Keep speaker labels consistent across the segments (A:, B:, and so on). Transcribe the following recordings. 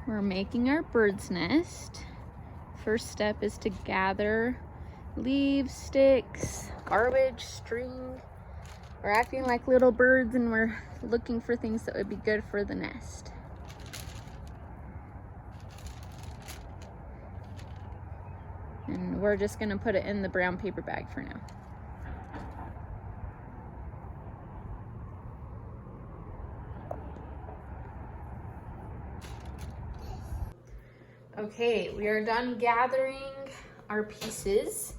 A: We're making our bird's nest. First step is to gather leaves, sticks, garbage, string. We're acting like little birds and we're looking for things that would be good for the nest. And we're just gonna put it in the brown paper bag for now. Okay, we are done gathering our pieces.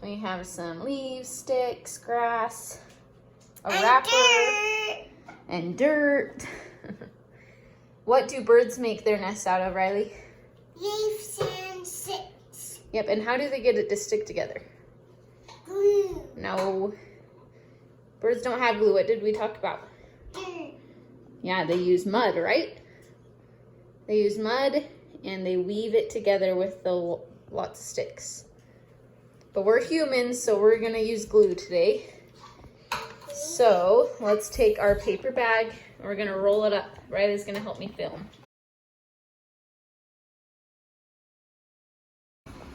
A: We have some leaves, sticks, grass, a wrapper, and dirt. What do birds make their nests out of, Riley?
B: Leaves and sticks.
A: Yep, and how do they get it to stick together?
B: Glue.
A: No. Birds don't have glue. What did we talk about?
B: Dirt.
A: Yeah, they use mud, right? They use mud and they weave it together with the lots of sticks. But we're humans, so we're gonna use glue today. So let's take our paper bag and we're gonna roll it up. Riley's gonna help me film.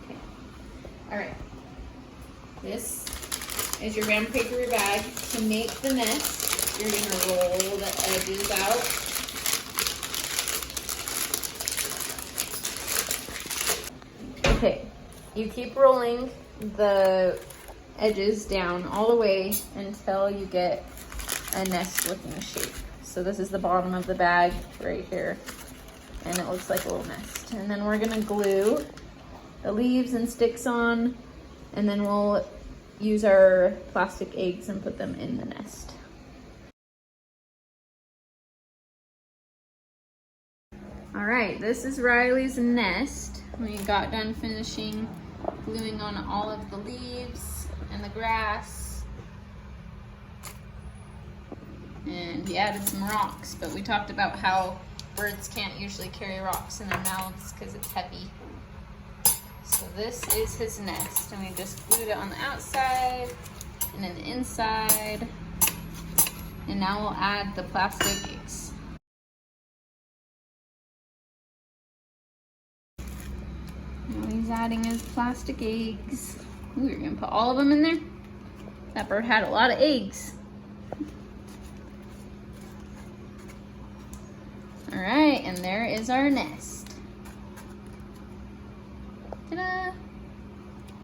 A: Okay. All right. This is your brown paper bag. To make the nest, you're gonna roll the edges out. Okay, you keep rolling the edges down all the way until you get a nest looking shape. So this is the bottom of the bag right here, and it looks like a little nest. And then we're gonna glue the leaves and sticks on, and then we'll use our plastic eggs and put them in the nest. All right, this is Riley's nest. We got done finishing gluing on all of the leaves and the grass. And he added some rocks, but we talked about how birds can't usually carry rocks in their mouths because it's heavy. So this is his nest, and we just glued it on the outside and then the inside. And now we'll add the plastic eggs. Now he's adding his plastic eggs. Ooh, you're gonna put all of them in there? That bird had a lot of eggs. All right, and there is our nest. Ta-da!